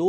2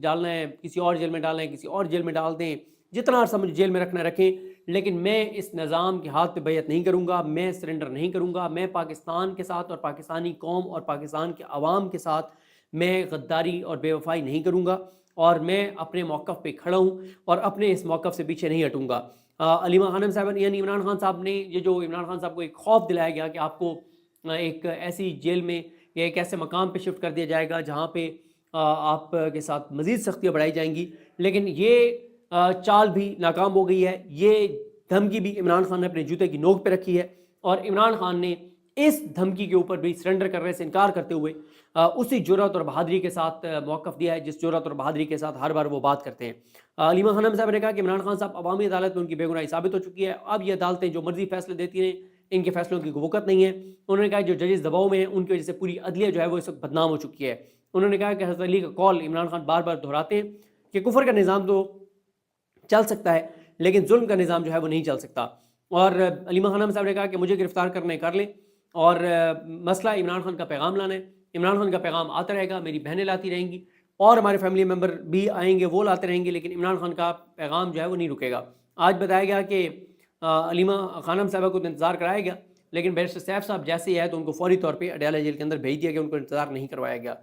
ڈالنا ہے, کسی اور جیل میں ڈالنا ہے, کسی اور جیل میں ڈال دیں, جتنا عرصہ مجھے جیل میں رکھنا رکھیں, لیکن میں اس نظام کے ہاتھ پہ بیعت نہیں کروں گا, میں سرنڈر نہیں کروں گا. میں پاکستان کے ساتھ اور پاکستانی قوم اور پاکستان کے عوام کے ساتھ میں غداری اور بے وفائی نہیں کروں گا, اور میں اپنے موقف پہ کھڑا ہوں اور اپنے اس موقف سے پیچھے نہیں ہٹوں گا. علیمہ خانم صاحب یعنی عمران خان صاحب نے یہ جو عمران خان صاحب کو ایک خوف دلایا گیا کہ آپ کو ایک ایسی جیل میں یا ایک ایسے مقام پہ شفٹ کر دیا جائے گا جہاں پہ آپ کے ساتھ مزید سختیاں بڑھائی جائیں گی, لیکن یہ چال بھی ناکام ہو گئی ہے. یہ دھمکی بھی عمران خان نے اپنے جوتے کی نوک پہ رکھی ہے, اور عمران خان نے اس دھمکی کے اوپر بھی سرنڈر کرنے سے انکار کرتے ہوئے اسی جرأت اور بہادری کے ساتھ موقف دیا ہے جس جرأت اور بہادری کے ساتھ ہر بار وہ بات کرتے ہیں. علیمہ خانم صاحب نے کہا کہ عمران خان صاحب عوامی عدالت میں ان کی بے گناہی ثابت ہو چکی ہے, اب یہ عدالتیں جو مرضی فیصلے دیتی ہیں, ان کے فیصلوں کی وقت نہیں ہے. انہوں نے کہا جو ججز دباؤ میں ہیں ان کی وجہ سے پوری عدلیہ جو ہے وہ اس وقت بدنام ہو چکی ہے. انہوں نے کہا کہ حضرت علی کا قول عمران خان بار بار دہراتے ہیں کہ کفر کا نظام تو چل سکتا ہے لیکن ظلم کا نظام جو ہے وہ نہیں چل سکتا. اور علیمہ خانم صاحب نے کہا کہ مجھے گرفتار کرنے کر لیں, اور مسئلہ عمران خان کا پیغام لانا ہے. عمران خان کا پیغام آتا رہے گا, میری بہنیں لاتی رہیں گی, اور ہمارے فیملی ممبر بھی آئیں گے, وہ لاتے رہیں گے, لیکن عمران خان کا پیغام جو ہے وہ نہیں رکے گا. آج بتایا گیا کہ علیمہ خانم صاحبہ کو انتظار کرایا گیا, لیکن بیرسٹر سیف صاحب جیسے ہی آئے تو ان کو فوری طور پہ اڈیالہ جیل کے اندر بھیج دیا گیا, ان کو انتظار نہیں کروایا گیا.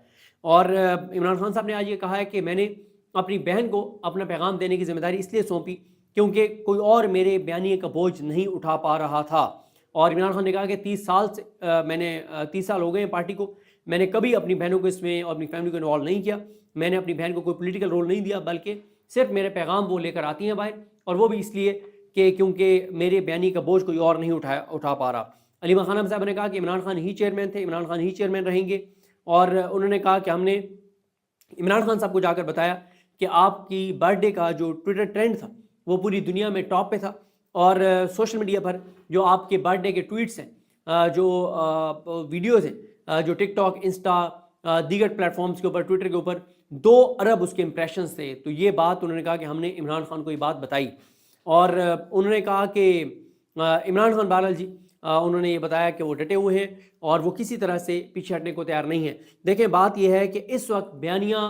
اور عمران خان صاحب نے آج یہ کہا ہے کہ میں نے اپنی بہن کو اپنا پیغام دینے کی ذمہ داری اس لیے سونپی کیونکہ کوئی اور میرے بیانیے کا بوجھ نہیں اٹھا پا رہا تھا. اور عمران خان نے کہا کہ 30 سال سے میں نے 30 سال ہو گئے ہیں پارٹی کو, میں نے کبھی اپنی بہنوں کو اس میں اور اپنی فیملی کو انوالو نہیں کیا. میں نے اپنی بہن کو کوئی پولیٹیکل رول نہیں دیا, بلکہ صرف میرے پیغام وہ لے کر آتی ہیں باہر, اور وہ بھی اس لیے کہ کیونکہ میرے بیانی کا بوجھ کوئی اور نہیں اٹھا پا رہا. علیمہ خانم صاحب نے کہا کہ عمران خان ہی چیئرمین تھے, عمران خان ہی چیئرمین رہیں گے. اور انہوں نے کہا کہ ہم نے عمران خان صاحب کو جا کر بتایا کہ آپ کی برتھ ڈے کا جو ٹویٹر ٹرینڈ تھا وہ پوری دنیا میں ٹاپ پہ تھا, اور سوشل میڈیا پر جو آپ کے برتھ ڈے کے ٹویٹس ہیں, جو ویڈیوز ہیں, جو ٹک ٹاک, انسٹا, دیگر پلیٹ فارمز کے اوپر, ٹویٹر کے اوپر 2 ارب اس کے امپریشنز تھے. تو یہ بات انہوں نے کہا کہ ہم نے عمران خان کو یہ بات بتائی, اور انہوں نے کہا کہ عمران خان بہرحال جی انہوں نے یہ بتایا کہ وہ ڈٹے ہوئے ہیں اور وہ کسی طرح سے پیچھے ہٹنے کو تیار نہیں ہیں. دیکھیں بات یہ ہے کہ اس وقت بیانیہ,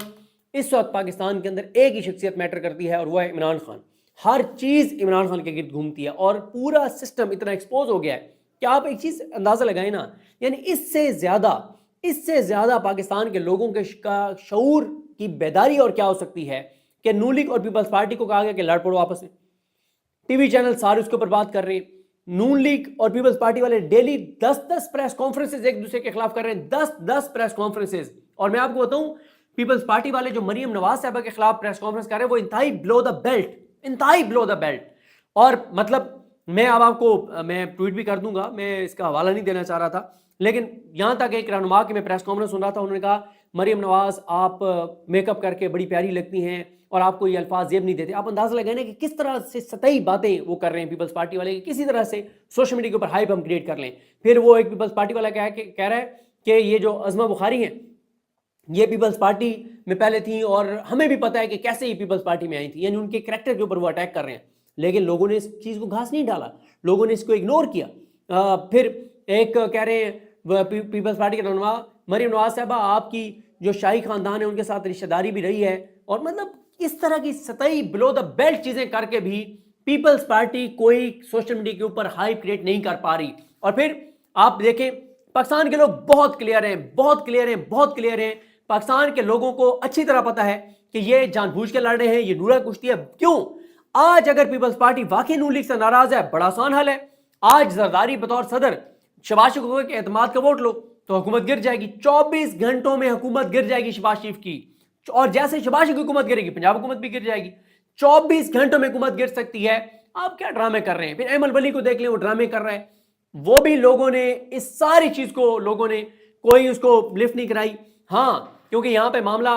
اس وقت پاکستان کے اندر ایک ہی شخصیت میٹر کرتی ہے, اور وہ ہے عمران خان. ہر چیز عمران خان کے گرد گھومتی ہے, اور پورا سسٹم اتنا ایکسپوز ہو گیا ہے کہ آپ ایک چیز اندازہ لگائیں نا, یعنی اس سے زیادہ پاکستان کے لوگوں کے شعور کی بیداری اور کیا ہو سکتی ہے کہ نون لیگ اور پیپلز پارٹی کو کہا گیا کہ لڑ پڑو آپس میں. ٹی وی چینل سارے اس کے اوپر بات کر رہے ہیں. نون لیگ اور پیپلز پارٹی والے ڈیلی 10 پریس کانفرنسز ایک دوسرے کے خلاف کر رہے ہیں, 10 پریس کانفرنسز. اور میں آپ کو بتاؤں پیپلز پارٹی والے جو مریم نواز صاحبہ کے خلاف پریس کانفرنس کر رہے ہیں وہ انتہائی بلو دا بیلٹ. اور مطلب میں اب آپ کو میں ٹویٹ بھی کر دوں گا, میں اس کا حوالہ نہیں دینا چاہ رہا تھا, لیکن یہاں تک ایک رہنما کی میں پریس کانفرنس سن رہا تھا, انہوں نے کہا مریم نواز آپ میک اپ کر کے بڑی پیاری لگتی ہیں اور آپ کو یہ الفاظ زیب نہیں دیتے. آپ اندازہ لگائیں کہ کس طرح سے سطحی باتیں وہ کر رہے ہیں پیپلز پارٹی والے, کسی طرح سے سوشل میڈیا کے اوپر ہائپ ہم کریٹ کر لیں. پھر وہ ایک پیپلز پارٹی والا کہہ رہا ہے کہ یہ جو عظمہ بخاری ہیں یہ پیپلز پارٹی میں پہلے تھیں اور ہمیں بھی پتہ ہے کہ کیسے یہ پیپلز پارٹی میں آئی تھی, یعنی ان کے کریکٹر کے اوپر وہ اٹیک کر رہے ہیں. لیکن لوگوں نے اس چیز کو گھاس نہیں ڈالا, لوگوں نے اس کو اگنور کیا. پھر ایک کہہ رہے ہیں پیپلز پارٹی کے رہنما مریم نواز صاحبہ آپ کی جو شاہی خاندان ہے ان کے ساتھ رشتہ داری بھی رہی ہے, اور مطلب اس طرح کی سطحی بلو دا بیلٹ چیزیں کر کے بھی پیپلز پارٹی کوئی سوشل میڈیا کے اوپر ہائپ کریٹ نہیں کر پا رہی. اور پھر آپ دیکھیں پاکستان کے لوگ بہت کلیئر ہیں. پاکستان کے لوگوں کو اچھی طرح پتہ ہے کہ یہ جان بوجھ کے لڑ رہے ہیں, یہ نورا کشتی ہے. کیوں؟ آج اگر پیپلز پارٹی واقعی نون لیگ سے ناراض ہے, بڑا آسان حل ہے, آج زرداری بطور صدر شہباز شریف کے اعتماد کا ووٹ لو تو حکومت گر جائے گی. 24 گھنٹوں میں حکومت گر جائے گی شہباز شریف کی, اور جیسے شہباز شریف کی حکومت گرے گی پنجاب حکومت بھی گر جائے گی. 24 گھنٹوں میں حکومت گر سکتی ہے. آپ کیا ڈرامے کر رہے ہیں؟ پھر ایمل ولی کو دیکھ لیں, وہ ڈرامے کر رہا ہے. وہ بھی لوگوں نے اس ساری چیز کو لوگوں نے کوئی اس کو لفٹ نہیں کرائی. ہاں کیونکہ یہاں پہ معاملہ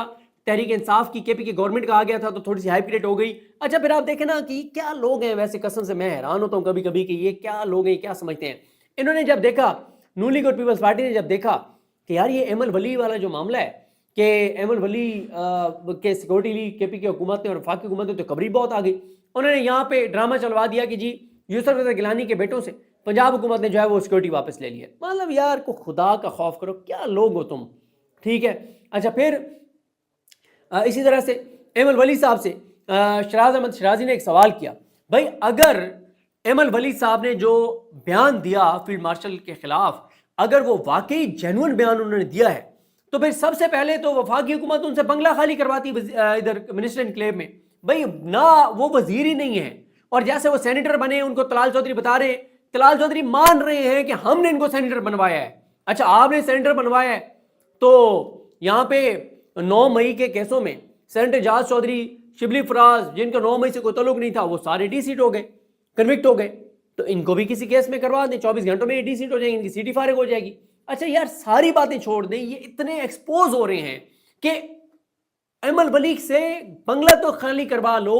تحریک انصاف کی کے پی کی گورنمنٹ کا آ گیا تھا تو تھوڑی سی ہائی کریٹ ہو گئی. اچھا پھر آپ دیکھیں نا کہ کیا لوگ ہیں, ویسے قسم سے میں حیران ہوتا ہوں کبھی کبھی کہ یہ کیا لوگ ہیں, کیا سمجھتے ہیں. انہوں نے جب دیکھا, نون لیگ اور پیپلز پارٹی نے جب دیکھا کہ یار یہ ایمل ولی والا جو معاملہ ہے کہ ایمل ولی کے سیکورٹی لی کے پی کی حکومت نے اور وفاقی حکومت نے, تو خبری بہت آ گئی. انہوں نے یہاں پہ ڈرامہ چلوا دیا کہ جی یوسف رضا گیلانی کے بیٹوں سے پنجاب حکومت نے جو ہے وہ سیکورٹی واپس لے لی ہے. مطلب یار کو خدا کا خوف کرو, کیا لوگ ہو تم, ٹھیک ہے. اچھا پھر اسی طرح سے ایم الولی صاحب سے شراز احمد شرازی نے ایک سوال کیا، بھائی اگر ایم الولی صاحب نے جو بیان دیا فیلڈ مارشل کے خلاف، اگر وہ واقعی جینوئن بیان انہوں نے دیا ہے تو پھر سب سے پہلے تو وفاقی حکومت ان سے بنگلہ خالی کرواتی ادھر منسٹر انکلیو میں. بھائی نہ وہ وزیر ہی نہیں ہے، اور جیسے وہ سینیٹر بنے ان کو طلال چودھری بتا رہے ہیں، طلال چودھری مان رہے ہیں کہ ہم نے ان کو سینیٹر بنوایا ہے. اچھا آپ نے سینیٹر بنوایا ہے تو یہاں پہ 9 مئی کے کیسوں میں سینیٹر اعجاز چودھری، شبلی فراز، جن کا 9 مئی سے کوئی تعلق نہیں تھا، وہ سارے ڈی سیٹ ہو گئے، کنوکٹ ہو گئے. تو ان کو بھی کسی کیس میں کروا دیں، 24 گھنٹوں میں ڈی سیٹ ہو جائیں گے، ان کی سیٹی فارغ ہو جائے گی. اچھا یار ساری باتیں چھوڑ دیں، یہ اتنے ایکسپوز ہو رہے ہیں کہ ایم الولی سے بنگلہ تو خالی کروا لو.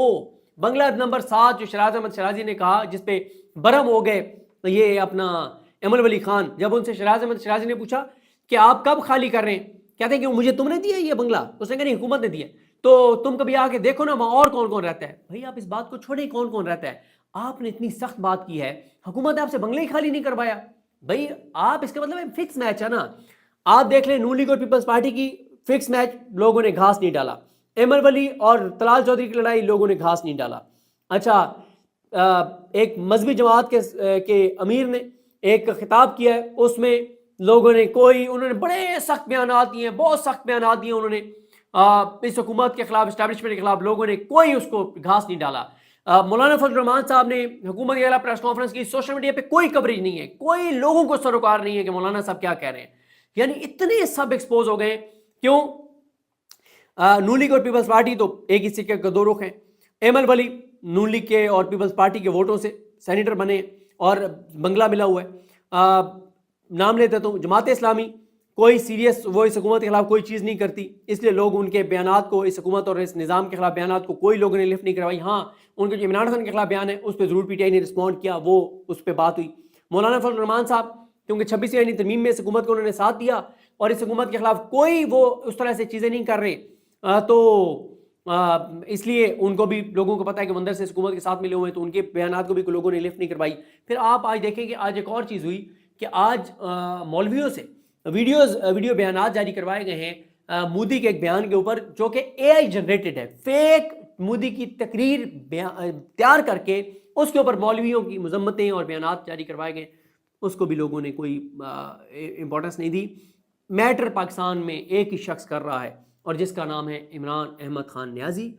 بنگلہ نمبر 7 جو شراز احمد شرازی نے کہا، جس پہ برہم ہو گئے یہ اپنا ایم الولی خان، جب ان سے شراز احمد شرازی نے پوچھا کہ آپ کب خالی کر رہے ہیں، کہتے ہیں کہ مجھے تم نے دیا یہ بنگلہ، اس نے کہا نہیں حکومت نے دیا، تو تم کبھی آ کے دیکھو نا وہاں اور کون کون رہتا ہے. بھائی آپ اس بات کو چھوڑیں کون کون رہتا ہے، آپ نے اتنی سخت بات کی ہے، حکومت نے آپ سے بنگلہ ہی خالی نہیں کروایا. بھائی آپ اس کا مطلب فکس میچ ہے نا. آپ دیکھ لیں نون لیگ اور پیپلز پارٹی کی فکس میچ، لوگوں نے گھاس نہیں ڈالا. ایم الولی اور طلال چودھری کی لڑائی، لوگوں نے گھاس نہیں ڈالا. اچھا ایک مذہبی جماعت کے امیر نے ایک خطاب کیا ہے، اس میں لوگوں نے انہوں نے بڑے سخت بیانات دیے ہیں، بہت سخت بیانات دیے انہوں نے اس حکومت کے خلاف، اسٹیبلشمنٹ کے خلاف. لوگوں نے کوئی اس کو گھاس نہیں ڈالا. مولانا فضل الرحمان صاحب نے حکومت کے خلاف پریس کانفرنس کی، سوشل میڈیا پہ کوئی کوریج نہیں ہے، کوئی لوگوں کو سروکار نہیں ہے کہ مولانا صاحب کیا کہہ رہے ہیں. یعنی اتنے سب ایکسپوز ہو گئے. کیوں؟ نون لیگ اور پیپلز پارٹی تو ایک ہی سکے کے دو رخ ہیں. ایم الولی نون لیگ کے اور پیپلز پارٹی کے ووٹوں سے سینیٹر بنے اور بنگلہ ملا ہوا ہے. نام لیتے تو جماعت اسلامی کوئی سیریس وہ اس حکومت کے خلاف کوئی چیز نہیں کرتی، اس لیے لوگ ان کے بیانات کو، اس حکومت اور اس نظام کے خلاف بیانات کو کوئی لوگوں نے لفٹ نہیں کروائی. ہاں ان کے جو عمران خان کے خلاف بیان ہے اس پہ ضرور پی ٹی آئی نے رسپونڈ کیا، وہ اس پہ بات ہوئی. مولانا فضل الرحمان صاحب کیونکہ 26 آئینی ترمیم میں اس حکومت کو انہوں نے ساتھ دیا اور اس حکومت کے خلاف کوئی وہ اس طرح سے چیزیں نہیں کر رہے، تو اس لیے ان کو بھی لوگوں کو پتا ہے کہ اندر سے اس حکومت کے ساتھ ملے ہوئے ہیں، تو ان کے بیانات کو بھی لوگوں نے لفٹ نہیں کروائی. پھر آپ آج دیکھیں کہ آج ایک اور چیز ہوئی کہ آج مولویوں سے ویڈیو بیانات جاری کروائے گئے ہیں مودی کے ایک بیان کے اوپر، جو کہ اے آئی جنریٹڈ ہے، فیک مودی کی تقریر تیار کر کے اس کے اوپر مولویوں کی مذمتیں اور بیانات جاری کروائے گئے. اس کو بھی لوگوں نے کوئی امپورٹنس نہیں دی. میٹر پاکستان میں ایک ہی شخص کر رہا ہے اور جس کا نام ہے عمران احمد خان نیازی.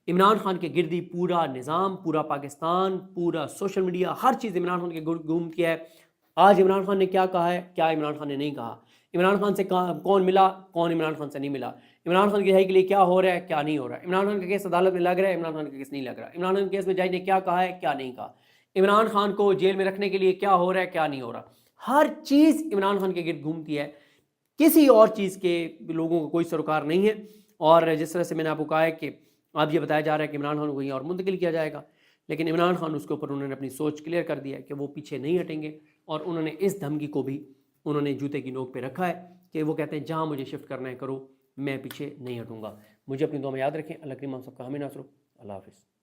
عمران خان کے گردی پورا نظام، پورا پاکستان، پورا سوشل میڈیا، ہر چیز عمران خان کے گرد گھوم کیا ہے. آج عمران خان نے کیا کہا ہے، کیا عمران خان نے نہیں کہا، عمران خان سے کون ملا، کون عمران خان سے نہیں ملا، عمران خان کی رہائی کے لیے کیا ہو رہا ہے، کیا نہیں ہو رہا ہے، عمران خان کا کیس عدالت میں لگ رہا ہے، عمران خان کا کیس نہیں لگ رہا، عمران خان کے کیس میں جج نے کیا کہا ہے، کیا نہیں کہا، عمران خان کو جیل میں رکھنے کے لیے کیا ہو رہا ہے، کیا نہیں ہو رہا. ہر چیز عمران خان کے گرد گھومتی ہے، کسی اور چیز کے لوگوں کو کوئی سروکار نہیں ہے. اور جس طرح سے میں نے آپ کو کہا ہے کہ اب یہ بتایا جا رہا ہے کہ عمران خان کو کہیں اور منتقل کیا جائے گا، لیکن عمران خان اس کے اوپر انہوں نے اپنی سوچ کلیئر کر دیا ہے کہ وہ پیچھے نہیں ہٹیں گے. اور انہوں نے اس دھمکی کو بھی انہوں نے جوتے کی نوک پہ رکھا ہے کہ وہ کہتے ہیں جہاں مجھے شفٹ کرنا ہے کرو، میں پیچھے نہیں ہٹوں گا. مجھے اپنی دعا میں یاد رکھیں. اللہ کریم ہم سب کا حامی ناصر ہو. اللہ حافظ.